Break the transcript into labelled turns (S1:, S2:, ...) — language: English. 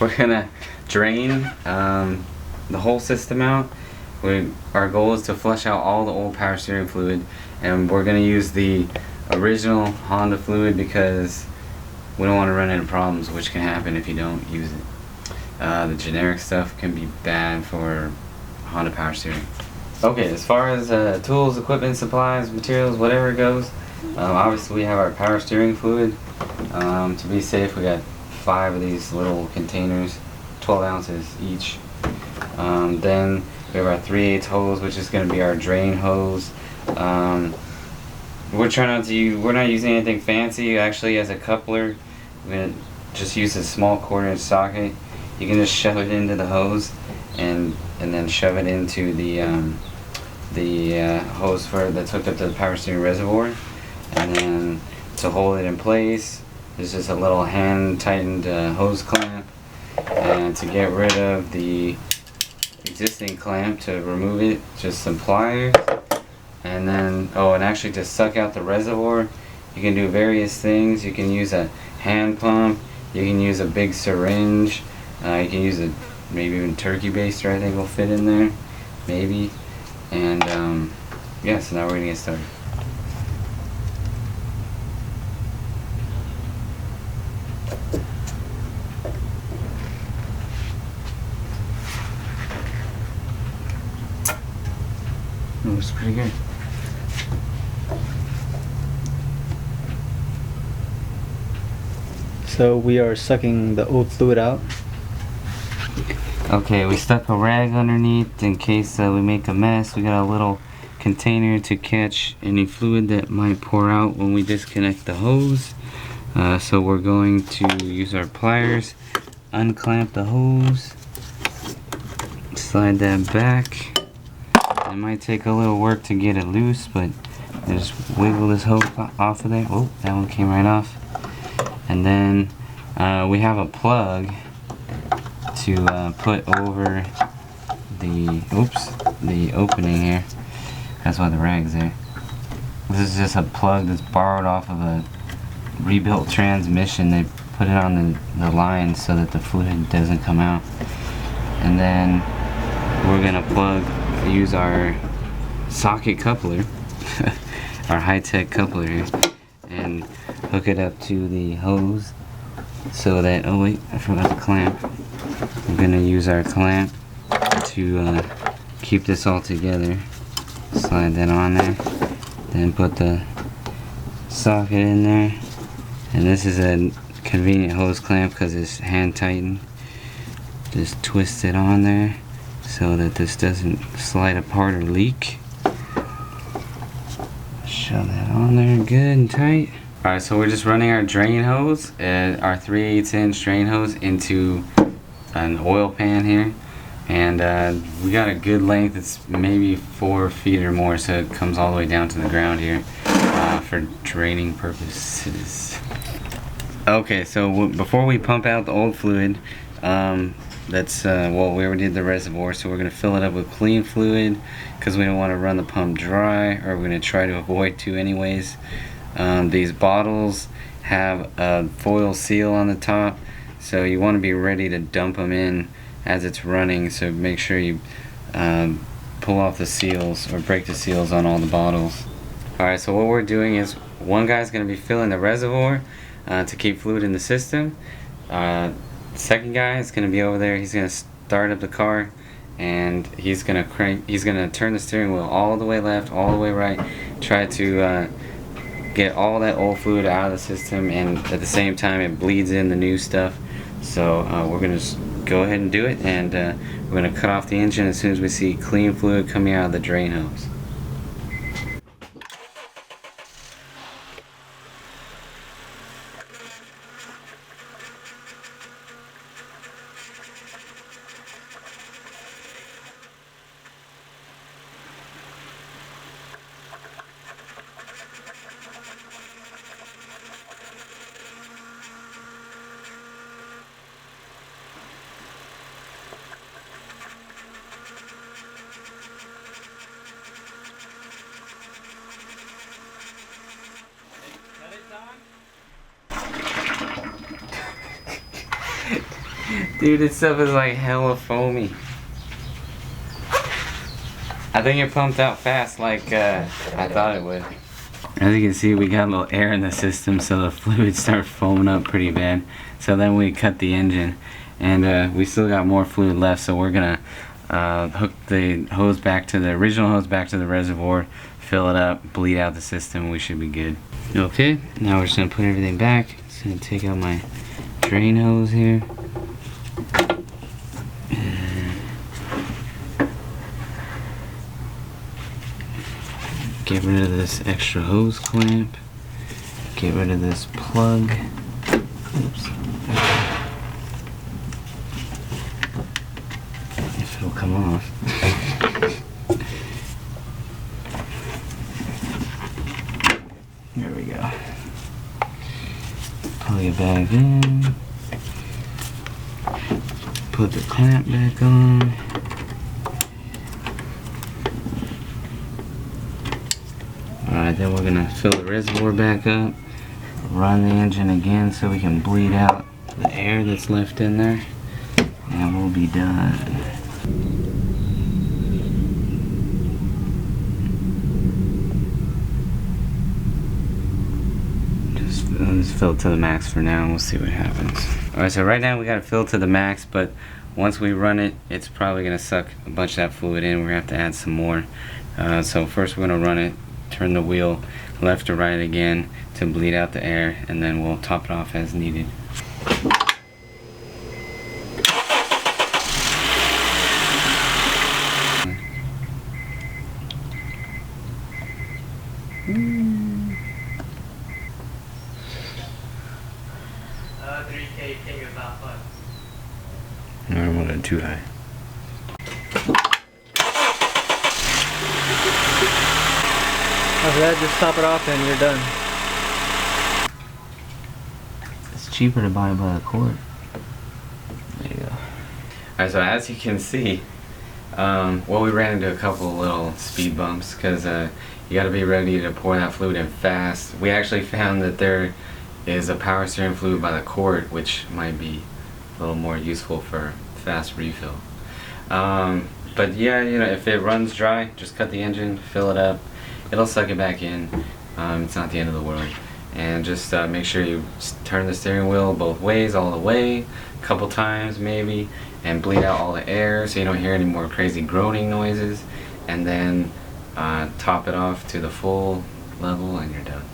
S1: we're gonna drain the whole system out. Our goal is to flush out all the old power steering fluid, and we're gonna use the original Honda fluid because we don't want to run into problems, which can happen if you don't use it. The generic stuff can be bad for Honda power steering. Okay, as far as tools, equipment, supplies, materials, whatever it goes, obviously we have our power steering fluid. To be safe, we got 5 of these little containers, 12 ounces each. Then we have our 3/8 hose, which is going to be our drain hose. We're not using anything fancy. Actually, as a coupler, we're going to just use a small 1/4 inch socket. You can just shove it into the hose and then shove it into the hose that's hooked up to the power steering reservoir. And then to hold it in place, there's just a little hand tightened hose clamp. And to get rid of the existing clamp, to remove it, just some pliers. And then, and actually to suck out the reservoir, you can do various things. You can use a hand pump, you can use a big syringe, you can use maybe even turkey baster, I think will fit in there, maybe. And yeah, so now we're gonna get started. It looks pretty good.
S2: So we are sucking the old fluid out.
S1: Okay, we stuck a rag underneath in case we make a mess. We got a little container to catch any fluid that might pour out when we disconnect the hose. So we're going to use our pliers, unclamp the hose, slide that back. It might take a little work to get it loose, but just wiggle this hose off of there. Oh, that one came right off. And then we have a plug to put over the opening here. That's why the rag's there. This is just a plug that's borrowed off of a rebuilt transmission. They put it on the line so that the fluid doesn't come out. And then we're gonna use our socket coupler, our high-tech coupler here, and hook it up to the hose so that, oh wait, I forgot the clamp. We're gonna use our clamp to keep this all together. Slide that on there, then put the socket in there. And this is a convenient hose clamp because it's hand tightened. Just twist it on there so that this doesn't slide apart or leak. Shove that on there good and tight. Alright, so we're just running our drain hose, our 3/8 inch drain hose, into an oil pan here. And we got a good length. It's maybe 4 feet or more, so it comes all the way down to the ground here for draining purposes. Okay, so before we pump out the old fluid, that's well, we already did the reservoir, so we're going to fill it up with clean fluid because we don't want to run the pump dry, or we're going to try to avoid to anyways. These bottles have a foil seal on the top, so you want to be ready to dump them in as it's running, so make sure you pull off the seals or break the seals on all the bottles. Alright, so what we're doing is one guy's going to be filling the reservoir to keep fluid in the system. Second guy is going to be over there. He's going to start up the car, and he's going to turn the steering wheel all the way left, all the way right, try to get all that old fluid out of the system, and at the same time it bleeds in the new stuff. So we're going to just go ahead and do it, and we're going to cut off the engine as soon as we see clean fluid coming out of the drain hose. Dude, this stuff is like hella foamy. I think it pumped out fast like I thought it would. As you can see, we got a little air in the system, so the fluid started foaming up pretty bad. So then we cut the engine, and we still got more fluid left, so we're gonna hook the hose back to the original hose back to the reservoir, fill it up, bleed out the system. We should be good. Okay, now we're just gonna put everything back. Just gonna take out my drain hose here. Get rid of this extra hose clamp. Get rid of this plug. Oops. If it'll come off. There we go. Plug it back in. Put the clamp back on. Alright, then we're gonna fill the reservoir back up, run the engine again so we can bleed out the air that's left in there, and we'll be done. Just fill it to the max for now, and we'll see what happens. Alright, so right now we got it filled to the max, but once we run it, it's probably gonna suck a bunch of that fluid in. We're gonna have to add some more. So first we're gonna run it, turn the wheel left to right again to bleed out the air, and then we'll top it off as needed. I'm going too high.
S2: After that, just top it off and you're done.
S1: It's cheaper to buy by the quart. There you go. Alright, so as you can see, well, we ran into a couple little speed bumps because you got to be ready to pour that fluid in fast. We actually found that there is a power steering fluid by the quart, which might be a little more useful for fast refill. But yeah, you know, if it runs dry, just cut the engine, fill it up. It'll suck it back in. It's not the end of the world. And just make sure you turn the steering wheel both ways, all the way, a couple times maybe, and bleed out all the air so you don't hear any more crazy groaning noises. And then top it off to the full level, and you're done.